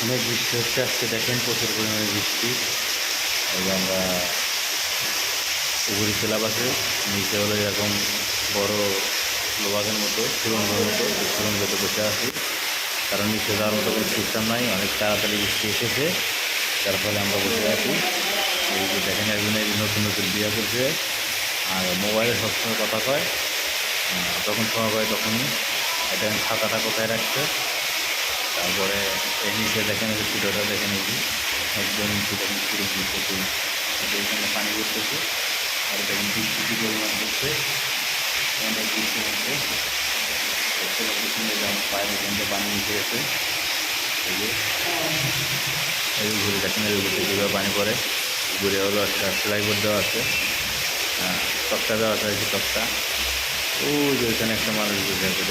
অনেক বৃষ্টি হচ্ছে আজকে, দেখেন প্রচুর পরিমাণে বৃষ্টি। এই যে আমরা উপরে স্ল্যাব আছে, নিচে হলো এরকম বড় লোবাগের মতো সুরঙ্গের মতো, সুরঙ্গতে বসে আছি। কারণ নিচে যাওয়ার মতো কোনো সিস্টেম নাই, অনেক তাড়াতাড়ি বৃষ্টি এসেছে, যার ফলে আমরা বসে আছি। এই যে দেখেন একজন এই নতুন নতুন বিয়ে করছে, আর মোবাইলে সবসময় কথা কয়, যখন সময় পায় তখনই। দেখেন ছাতাটা কোথায় রাখছে। তারপরে এই নিচে দেখেন এই ভিডিওটা দেখেন, এই যে একদম নিচে দেখেন পুরো বৃষ্টি, এখানে পানি পড়তেছে। আর দেখেন বৃষ্টি কী পরিমাণ হচ্ছে, অনেক বৃষ্টি হচ্ছে। দেখতে পাচ্ছি আমার পায়ের এখান থেকে পানি নিচে গেছে। এই যে এই ঘুরে দেখেন, এই ঘুরতে কীভাবে পানি পড়ে। ঘুরে হলো একটা সেলাই বোর্ড দেওয়া আছে, তক্তা দেওয়া আছে, তক্তা। ওই যে ওইখানে একটা মানুষ বসে আছে।